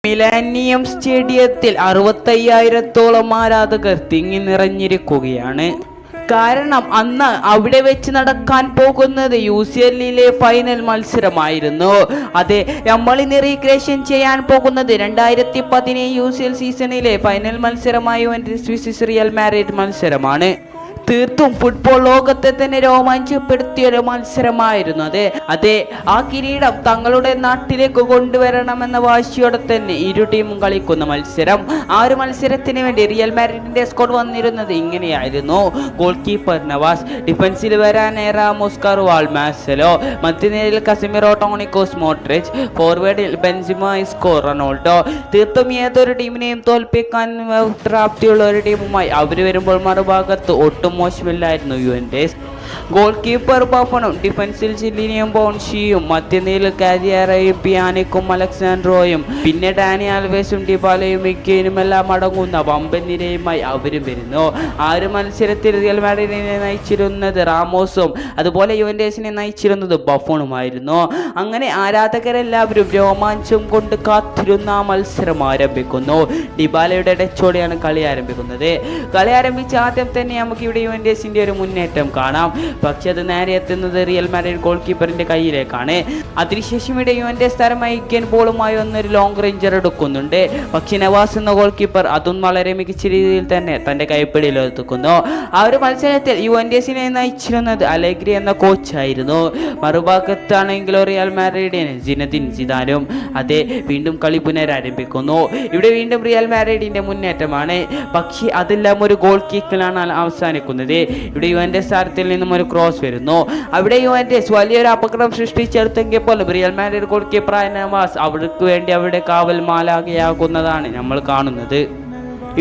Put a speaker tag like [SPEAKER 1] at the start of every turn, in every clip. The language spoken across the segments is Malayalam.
[SPEAKER 1] മിലേനിയം സ്റ്റേഡിയത്തിൽ 65,000-ഓളം ആരാധകർ തിങ്ങി നിറഞ്ഞിരിക്കുകയാണ്. കാരണം അന്ന് അവിടെ വെച്ച് നടക്കാൻ പോകുന്നത് UCL ഫൈനൽ മത്സരമായിരുന്നു. അതെ, നമ്മളിന്ന് റീക്രിയേഷൻ ചെയ്യാൻ പോകുന്നത് 2017 UCL സീസണിലെ ഫൈനൽ മത്സരമായ റിയൽ മാഡ്രിഡ് മത്സരമാണ്. തീർത്തും ഫുട്ബോൾ ലോകത്തെ തന്നെ രോമാഞ്ചപ്പെടുത്തിയൊരു മത്സരമായിരുന്നു അതെ. ആ കിരീടം തങ്ങളുടെ നാട്ടിലേക്ക് കൊണ്ടുവരണമെന്ന വാശിയോടെ തന്നെ ഇരു ടീമും കളിക്കുന്ന മത്സരം. ആ ഒരു മത്സരത്തിന് വേണ്ടി റിയൽ മാഡ്രിഡിന്റെ സ്ക്വാഡ് വന്നിരുന്നത് ഇങ്ങനെയായിരുന്നു. ഗോൾ കീപ്പർ നവാസ്, ഡിഫൻസിൽ വരാനെ റാമോസ്, കാർവാൾ, മാർസെലോ, മധ്യനിരയിൽ കസിമിറോ, ടോണി ക്രൂസ്, മോഡ്രിച്ച്, ഫോർവേഡിൽ ബെൻസിമ, ഇസ്കോ, റൊണാൾഡോ. തീർത്തും ഏതൊരു ടീമിനെയും തോൽപ്പിക്കാൻ പ്രാപ്തിയുള്ള ഒരു ടീമുമായി അവർ വരുമ്പോൾ മറുഭാഗത്ത് ഒട്ടും മോശമില്ലായിരുന്നു യുവന്റസ്. ഗോൾ കീപ്പർ ബഫണും, ഡിഫൻസിൽ ചില്ലിനിയും ബോൺഷിയും, മധ്യനിരയിൽ കാരിയറയും പിയാനിക്കും അലക്സാൻഡ്രോയും, പിന്നെ ഡാനി ആൽവേസും ഡിബാലയും മിക്കയിലും എല്ലാം അടങ്ങുന്ന വമ്പൻ നിരയുമായി അവരും വരുന്നു. ആ ഒരു മത്സരത്തിൽ റിയൽ മാഡ്രിഡിനെ നയിച്ചിരുന്നത് റാമോസും അതുപോലെ യുവന്റസിനെ നയിച്ചിരുന്നത് ബഫണുമായിരുന്നു. അങ്ങനെ ആരാധകരെല്ലാവരും രോമാഞ്ചം കൊണ്ട് കാത്തിരുന്ന ആ മത്സരം ആരംഭിക്കുന്നു. ഡിബാലയുടെ ടച്ചോടെയാണ് കളി ആരംഭിക്കുന്നത്. കളി ആരംഭിച്ച ആദ്യം തന്നെ നമുക്ക് ഇവിടെ യുവന്റസിന്റെ ഒരു മുന്നേറ്റം കാണാം. പക്ഷെ അത് നേരെ എത്തുന്നത് റിയൽ മാഡ്രിഡ് ഗോൾ കീപ്പറിന്റെ കയ്യിലേക്കാണ്. അതിനുശേഷം ഇവിടെ യുവന്റസ് താരമായി ബോളുമായി വന്നൊരു ലോങ് റേഞ്ചർ എടുക്കുന്നുണ്ട്. പക്ഷെ നവാസ് എന്ന ഗോൾ കീപ്പർ അതും വളരെ മികച്ച രീതിയിൽ തന്നെ തന്റെ കൈപ്പിടിയിൽ എത്തിക്കുന്നു. ആ ഒരു മത്സരത്തിൽ യുവന്റസിനെ നയിച്ചിരുന്നത് അലെഗ്രി എന്ന കോച്ചായിരുന്നു. മറുഭാഗത്താണെങ്കിലോ റിയൽ മാഡ്രിഡിന് സിനദിൻ സിദാനും. അതെ, വീണ്ടും കളി പുനരാരംഭിക്കുന്നു. ഇവിടെ വീണ്ടും റിയൽ മാഡ്രിഡിന്റെ മുന്നേറ്റമാണ്. പക്ഷേ അതെല്ലാം ഒരു ഗോൾ കിക്കിലാണ് അവസാനിക്കുന്നത്. ഇവിടെ യുവന്റസ് താരത്തിൽ നിന്നും ഒരു ക്രോസ് വരുന്നു. അവിടെ യുവന്റസ് വലിയൊരു അപകടം സൃഷ്ടിച്ചെടുത്തെങ്കിൽ പോലും റിയൽ മാഡ്രിഡ് ഗോൾ കീപ്പറായ നവാസ് അവർക്ക് വേണ്ടി അവിടെ കാവൽ മാലാഖയാകുന്നതാണ് നമ്മൾ കാണുന്നത്.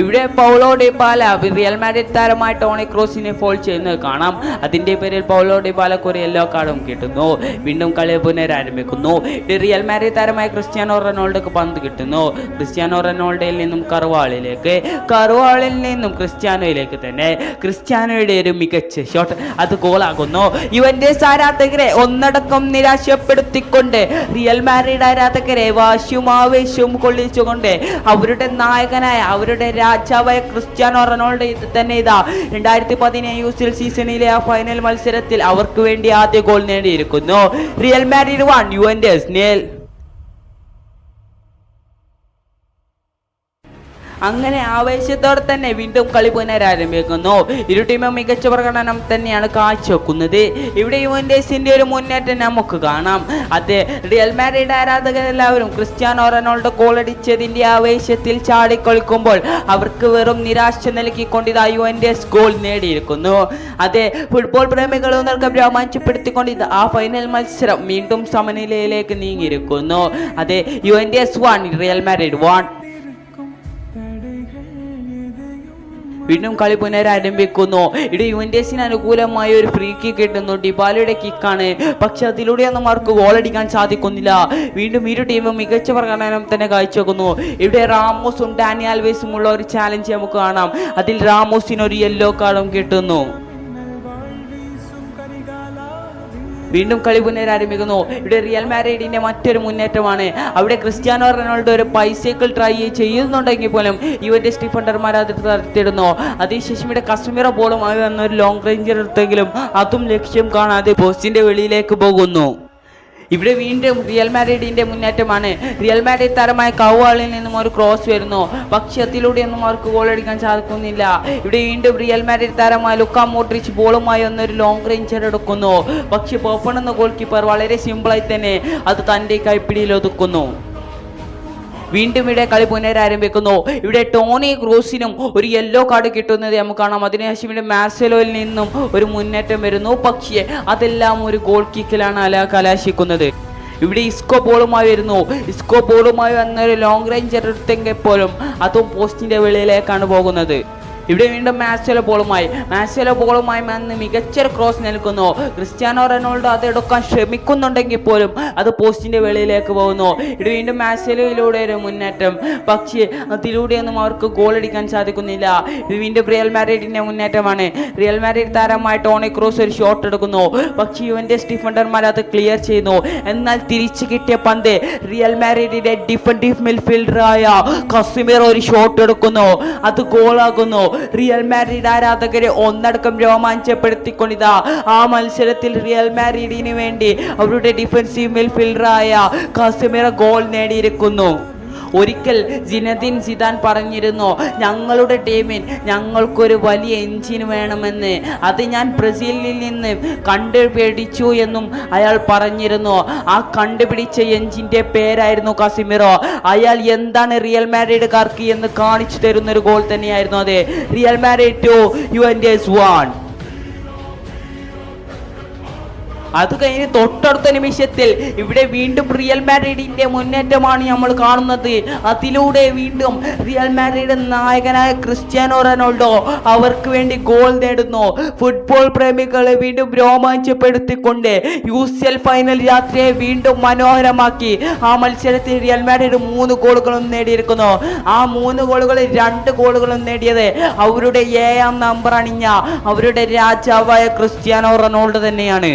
[SPEAKER 1] ഇവിടെ പൗലോ ഡിബാല റിയൽ മാഡ്രിഡ് താരമായ ടോണി ക്രൂസിനെ ഫോൾ ചെയ്യുന്നത് കാണാം. അതിന്റെ പേരിൽ പൗലോ ഡിബാലക്ക് ഒരു യെല്ലോ കാർഡും കിട്ടുന്നു. വീണ്ടും കളി പുനരാരംഭിക്കുന്നു. റിയൽ മാഡ്രിഡ് താരമായ ക്രിസ്ത്യാനോ റൊണാൾഡോക്ക് പന്ത് കിട്ടുന്നു. ക്രിസ്ത്യാനോ റൊണാൾഡോയിൽ നിന്നും കർവാളിൽ നിന്നും ക്രിസ്ത്യാനോയിലേക്ക് തന്നെ. ക്രിസ്ത്യാനോയുടെ ഒരു മികച്ച ഷോട്ട്, അത് ഗോളാകുന്നു. യുവന്റസ് ആരാധകരെ ഒന്നടക്കം നിരാശപ്പെടുത്തിക്കൊണ്ട് റിയൽ മാഡ്രിഡ് ആരാധകരെ വാശിയും ആവേശവും കൊള്ളിച്ചുകൊണ്ട് അവരുടെ നായകനായ അവരുടെ രാജാവായ ക്രിസ്ത്യാനോ റൊണാൾഡോ തന്നെ 2017 UCL സീസണിലെ ആ ഫൈനൽ മത്സരത്തിൽ അവർക്ക് വേണ്ടി ആദ്യ ഗോൾ നേടിയിരിക്കുന്നു. Real Madrid 1 Juventus 0. അങ്ങനെ ആവേശത്തോടെ തന്നെ വീണ്ടും കളി പുനരാരംഭിക്കുന്നു. ഇരു ടീമും മികച്ച പ്രകടനം തന്നെയാണ് കാഴ്ചവെക്കുന്നത്. ഇവിടെ യുവന്റസിന്റെ ഒരു മുന്നേറ്റം നമുക്ക് കാണാം. അതെ, റിയൽ മാഡ്രിഡ് ആരാധകരെല്ലാവരും ക്രിസ്ത്യാനോ റൊണാൾഡോ ഗോളടിച്ചതിന്റെ ആവേശത്തിൽ ചാടിക്കളിക്കുമ്പോൾ അവർക്ക് വെറും നിരാശ നൽകിക്കൊണ്ട് യുവന്റസ് ഗോൾ നേടിയിരിക്കുന്നു. അതെ, ഫുട്ബോൾ പ്രേമികളെ രോമാഞ്ചപ്പെടുത്തിക്കൊണ്ട് ആ ഫൈനൽ മത്സരം വീണ്ടും സമനിലയിലേക്ക് നീങ്ങിയിരിക്കുന്നു. അതെ, യുവന്റസ് 1 റിയൽ മാഡ്രിഡ് 1. വീണ്ടും കളി പുനരാരംഭിക്കുന്നു. ഇവിടെ യുവന്റസിന് അനുകൂലമായ ഒരു ഫ്രീ കിക്ക് കിട്ടുന്നു. ഡിബാലയുടെ കിക്കാണ്. പക്ഷെ അതിലൂടെയൊന്നും അവർക്ക് ഗോളടിക്കാൻ സാധിക്കുന്നില്ല. വീണ്ടും ഇരു ടീമും മികച്ച പ്രകടനം തന്നെ കാഴ്ചവെക്കുന്നു. ഇവിടെ റാമോസും ഡാനി ആൽവേസും ഉള്ള ഒരു ചാലഞ്ച് നമുക്ക് കാണാം. അതിൽ റാമോസിന് ഒരു യെല്ലോ കാർഡും കിട്ടുന്നു. വീണ്ടും കളി പുനരാരംഭിക്കുന്നു. ഇവിടെ റിയൽ മാഡ്രിഡിന്റെ മറ്റൊരു മുന്നേറ്റമാണ്. അവിടെ ക്രിസ്ത്യാനോ റൊണാൾഡോ ഒരു ബൈസൈക്കിൾ ട്രൈ ചെയ്യുന്നുണ്ടെങ്കിൽ പോലും യുവന്റസ് ഡിഫൻഡർമാർ അത് തടുത്തിടുന്നു. അതിനുശേഷം ഇവിടെ കസിമിറോ ബോളുമായി വന്ന ഒരു ലോങ് റേഞ്ചർ എടുത്തെങ്കിലും അതും ലക്ഷ്യം കാണാതെ പോസ്റ്റിന്റെ വെളിയിലേക്ക് പോകുന്നു. ഇവിടെ വീണ്ടും റിയൽ മാഡ്രിഡിന്റെ മുന്നേറ്റമാണ്. റിയൽ മാഡ്രിഡ് താരമായ കൗവാളിൽ നിന്നും ഒരു ക്രോസ് വരുന്നു. പക്ഷെ അതിലൂടെയൊന്നും അവർക്ക് ഗോളടിക്കാൻ സാധിക്കുന്നില്ല. ഇവിടെ വീണ്ടും റിയൽ മാഡ്രിഡ് താരമായ ലുക്കാ മോഡ്രിച്ച് ബോളുമായി വന്നൊരു ലോങ് റേഞ്ചർ എടുക്കുന്നു. പക്ഷെ ബഫൺ എന്ന ഗോൾ കീപ്പർ വളരെ സിമ്പിളായി തന്നെ അത് തൻ്റെ കൈപ്പിടിയിൽ ഒതുക്കുന്നു. വീണ്ടും ഇവിടെ കളി പുനരാരംഭിക്കുന്നു. ഇവിടെ ടോണി ക്രൂസിനും ഒരു യെല്ലോ കാർഡ് കിട്ടുന്നത് നമുക്ക് കാണാം. അതിനുശേഷം ഇവിടെ മാർസെലോയിൽ നിന്നും ഒരു മുന്നേറ്റം വരുന്നു. പക്ഷേ അതെല്ലാം ഒരു ഗോൾ കിക്കിലാണ് കലാശിക്കുന്നത്. ഇവിടെ ഇസ്കോ ബോളുമായി വരുന്നു. ഇസ്കോ ബോളുമായി വന്നൊരു ലോങ് റേഞ്ച് എടുത്തെങ്കിൽ പോലും അതും പോസ്റ്റിന്റെ വെളിയിലേക്കാണ് പോകുന്നത്. ഇവിടെ വീണ്ടും മാർസെലോ ബോളുമായി വന്ന് മികച്ചൊരു ക്രോസ് നൽകുന്നു. ക്രിസ്ത്യാനോ റൊണാൾഡോ അത് എടുക്കാൻ ശ്രമിക്കുന്നുണ്ടെങ്കിൽ പോലും അത് പോസ്റ്റിന്റെ വെളിയിലേക്ക് പോകുന്നു. ഇവിടെ വീണ്ടും മാർസെലോയിലൂടെ ഒരു മുന്നേറ്റം, പക്ഷേ അതിലൂടെയൊന്നും അവർക്ക് ഗോൾ അടിക്കാൻ സാധിക്കുന്നില്ല. ഇത് വീണ്ടും റിയൽ മാഡ്രിഡിന്റെ മുന്നേറ്റമാണ്. റിയൽ മാഡ്രിഡ് താരമായ ടോണി ക്രൂസ് ഒരു ഷോട്ട് എടുക്കുന്നു, പക്ഷേ യുവന്റസ് ഡിഫൻഡർമാർ അത് ക്ലിയർ ചെയ്യുന്നു. എന്നാൽ തിരിച്ചു കിട്ടിയ പന്ത് റിയൽ മാഡ്രിഡിന്റെ ഡിഫൻഡീവ് മിഡ്ഫീൽഡറായ കസിമിറോ ഒരു ഷോട്ട് എടുക്കുന്നു, അത് ഗോളാകുന്നു. റിയൽ മാഡ്രിഡ് ആരാധകരെ ഒന്നടക്കം രോമാഞ്ചപ്പെടുത്തിക്കൊണ്ടിതാ ആ മത്സരത്തിൽ റിയൽ മാഡ്രിഡിന് വേണ്ടി അവരുടെ ഡിഫൻസീവ് മിഡ്ഫീൽഡറായ കസിമിറോ ഗോൾ നേടിയിരിക്കുന്നു. ഒരിക്കൽ സിനദിൻ സിദാൻ പറഞ്ഞിരുന്നു, ഞങ്ങളുടെ ടീമിൽ ഞങ്ങൾക്കൊരു വലിയ എഞ്ചിൻ വേണമെന്ന്. അത് ഞാൻ ബ്രസീലിൽ നിന്ന് കണ്ടുപിടിച്ചു എന്നും അയാൾ പറഞ്ഞിരുന്നു. ആ കണ്ടുപിടിച്ച എഞ്ചിന്റെ പേരായിരുന്നു കസിമിറോ. അയാൾ എന്താണ് റിയൽ മാഡ്രിഡുകാർക്ക് എന്ന് കാണിച്ചു തരുന്നൊരു ഗോൾ തന്നെയായിരുന്നു അത്. Real Madrid 2 Juventus 1. അത് കഴിഞ്ഞ് തൊട്ടടുത്ത നിമിഷത്തിൽ ഇവിടെ വീണ്ടും റിയൽ മാഡ്രിഡിന്റെ മുന്നേറ്റമാണ് നമ്മൾ കാണുന്നത്. അതിലൂടെ വീണ്ടും റിയൽ മാഡ്രിഡ് നായകനായ ക്രിസ്ത്യാനോ റൊണാൾഡോ അവർക്ക് വേണ്ടി ഗോൾ നേടുന്നു. ഫുട്ബോൾ പ്രേമികളെ വീണ്ടും രോമാഞ്ചപ്പെടുത്തിക്കൊണ്ട് UCL ഫൈനൽ രാത്രിയെ വീണ്ടും മനോഹരമാക്കി. ആ മത്സരത്തിൽ റിയൽ മാഡ്രിഡ് 3 ഗോളുകളും നേടിയിരിക്കുന്നു. ആ 3 ഗോളുകളിൽ 2 ഗോളുകളും നേടിയത് അവരുടെ 7ാം നമ്പർ അണിഞ്ഞ അവരുടെ രാജാവായ ക്രിസ്ത്യാനോ റൊണാൾഡോ തന്നെയാണ്.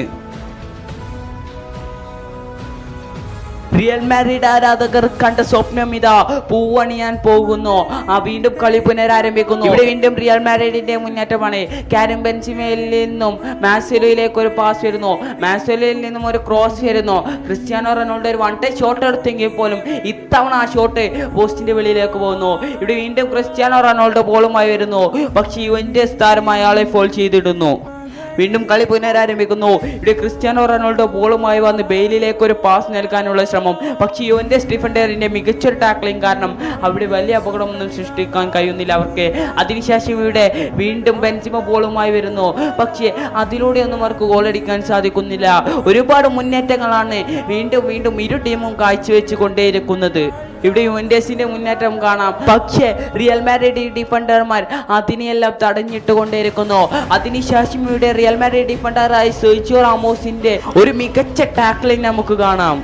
[SPEAKER 1] റിയൽ മാഡ്രിഡ് ആരാധകർ കണ്ട സ്വപ്നം ഇതാ പൂവണിയാൻ പോകുന്നു. വീണ്ടും കളി പുനരാരംഭിക്കുന്നു. ഇവിടെ വീണ്ടും റിയൽ മാഡ്രിഡിന്റെ മുന്നേറ്റമാണ്. കാരിം ബെൻസിമയിൽ നിന്നും മാർസെലോയിലേക്ക് ഒരു പാസ് വരുന്നു, മാർസെലോയിൽ നിന്നും ഒരു ക്രോസ് വരുന്നു. ക്രിസ്ത്യാനോ റൊണാൾഡോ ഒരു 1 ടച്ച് ഷോട്ട് എടുത്തെങ്കിൽ പോലും ഇത്തവണ ആ ഷോട്ട് പോസ്റ്റിന്റെ വെളിയിലേക്ക് പോകുന്നു. ഇവിടെ വീണ്ടും ക്രിസ്ത്യാനോ റൊണാൾഡോ ബോളുമായി വരുന്നു, പക്ഷേ യുവന്റസ് താരമായ ആളെ ഫോൾ ചെയ്തിടുന്നു. വീണ്ടും കളി പുനരാരംഭിക്കുന്നു. ഇവിടെ ക്രിസ്ത്യാനോ റൊണാൾഡോ ബോളുമായി വന്ന് ബെയിലിലേക്ക് ഒരു പാസ് നൽകാനുള്ള ശ്രമം, പക്ഷേ യുവന്റസ് ഡിഫൻഡറിന്റെ മികച്ചൊരു ടാക്ലിംഗ് കാരണം അവിടെ വലിയ അപകടമൊന്നും സൃഷ്ടിക്കാൻ കഴിയുന്നില്ല അവർക്ക്. അതിനുശേഷം ഇവിടെ വീണ്ടും ബെൻസിമ ബോളുമായി വരുന്നു, പക്ഷേ അതിലൂടെയൊന്നും അവർക്ക് ഗോളടിക്കാൻ സാധിക്കുന്നില്ല. ഒരുപാട് മുന്നേറ്റങ്ങളാണ് വീണ്ടും ഇരു ടീമും കാഴ്ചവെച്ച് കൊണ്ടേയിരിക്കുന്നത്. ഇവിടെ യുവന്റസിന്റെ മുന്നേറ്റം കാണാം, പക്ഷേ റിയൽ മാഡ്രിഡ് ഡിഫൻഡർമാർ അതിനെയെല്ലാം തടഞ്ഞിട്ട് കൊണ്ടേയിരിക്കുന്നു. അതിനുശേഷം ഇവിടെ റിയൽ മാഡ്രിഡ് ഡിഫൻഡറായ സെർജിയോ റാമോസിന്റെ ഒരു മികച്ച ടാക്ലിംഗ് നമുക്ക് കാണാം.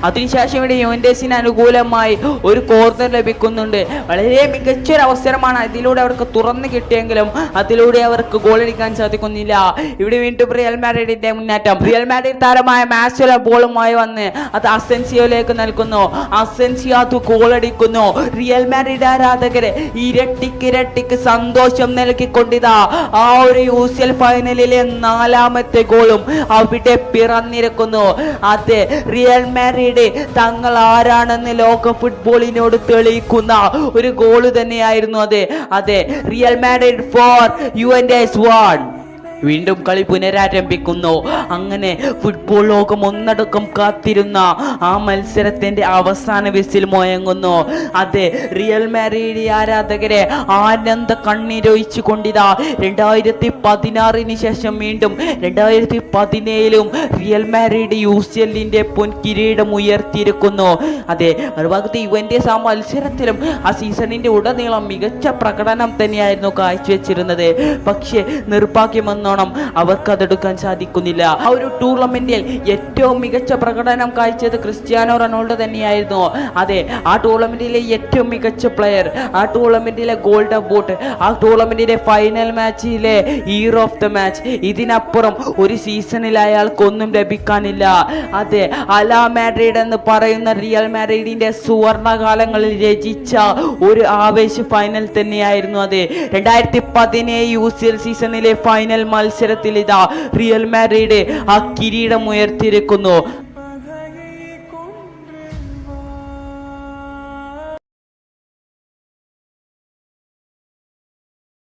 [SPEAKER 1] അതിനുശേഷം ഇവിടെ യുവന്റസിന് അനുകൂലമായി ഒരു കോർണർ ലഭിക്കുന്നുണ്ട്. വളരെ മികച്ചൊരു അവസരമാണ് അതിലൂടെ അവർക്ക് തുറന്നു കിട്ടിയെങ്കിലും അതിലൂടെ അവർക്ക് ഗോളടിക്കാൻ സാധിക്കുന്നില്ല. ഇവിടെ വീണ്ടും റിയൽ മാഡ്രിഡിന്റെ മുന്നേറ്റം. റിയൽ മാഡ്രിഡ് താരമായ മാർസെലോ ബോളുമായി വന്ന് അത് അസെൻസിയോയിലേക്ക് നൽകുന്നു, അസെൻസിയോ അത് ഗോളടിക്കുന്നു. റിയൽ മാഡ്രിഡ് ആരാധകരെ ഇരട്ടിക്ക് സന്തോഷം നൽകിക്കൊണ്ടിതാ ആ ഒരു UCL ഫൈനലിലെ 4ാമത്തെ ഗോളും അവിടെ പിറന്നിരിക്കുന്നു. അതെ, റിയൽ മാഡ്രിഡ് തങ്ങൾ ആരാണെന്ന് ലോക ഫുട്ബോളിനോട് തെളിയിക്കുന്ന ഒരു ഗോള് തന്നെയായിരുന്നു അത്. അതെ, റിയൽ മാഡ്രിഡ് 4 യുവന്റസ് 1. വീണ്ടും കളി പുനരാരംഭിക്കുന്നു. അങ്ങനെ ഫുട്ബോൾ ലോകം ഒന്നടക്കം കാത്തിരുന്ന ആ മത്സരത്തിന്റെ അവസാന വിസിൽ മുഴങ്ങുന്നു. അതെ, റിയൽ മാഡ്രിഡ് ആരാധകരെ ആനന്ദ കണ്ണീരൊഴിച്ചു കൊണ്ടിതാ 2016 ശേഷം വീണ്ടും 2017 റിയൽ മാഡ്രിഡ് UCLന്റെ പൊൻകിരീടം ഉയർത്തിയിരിക്കുന്നു. അതെ, മറുഭാഗത്ത് യുവന്റസ് ആ മത്സരത്തിലും ആ സീസണിന്റെ ഉടനീളം മികച്ച പ്രകടനം തന്നെയായിരുന്നു കാഴ്ചവെച്ചിരുന്നത്. പക്ഷേ നിർഭാഗ്യമെന്നോണം അവർക്ക് അതെടുക്കാൻ സാധിക്കുന്നില്ല. ആ ഒരു ടൂർണമെന്റിൽ ഏറ്റവും മികച്ച പ്രകടനം കാഴ്ചത് ക്രിസ്ത്യാനോ റൊണാൾഡോ തന്നെയായിരുന്നു. അതെ, ആ ടൂർണമെന്റിലെ ഏറ്റവും മികച്ച പ്ലെയർ, ആ ടൂർണമെന്റിലെ ഗോൾഡൻ ബൂട്ട്, ആ ടൂർണമെന്റിന്റെ ഫൈനൽ മാച്ചിലെ ഹീറോ ഓഫ് ദ മാച്ച്, ഇതിനപ്പുറം ഒരു സീസണിൽ അയാൾക്കൊന്നും ലഭിക്കാനില്ല. അതെ, അലാ മാഡ്രിഡ് എന്ന് പറയുന്ന റിയൽ മാഡ്രിഡിന്റെ സുവർണകാലങ്ങളിൽ രചിച്ച ഒരു ആവേശ ഫൈനൽ തന്നെയായിരുന്നു അത്. 2017 UCL സീസണിലെ ഫൈനൽ മത്സരത്തിൽ ഇതാ റിയൽ മാഡ്രിഡ് ആ കിരീടം ഉയർത്തിയിരിക്കുന്നു.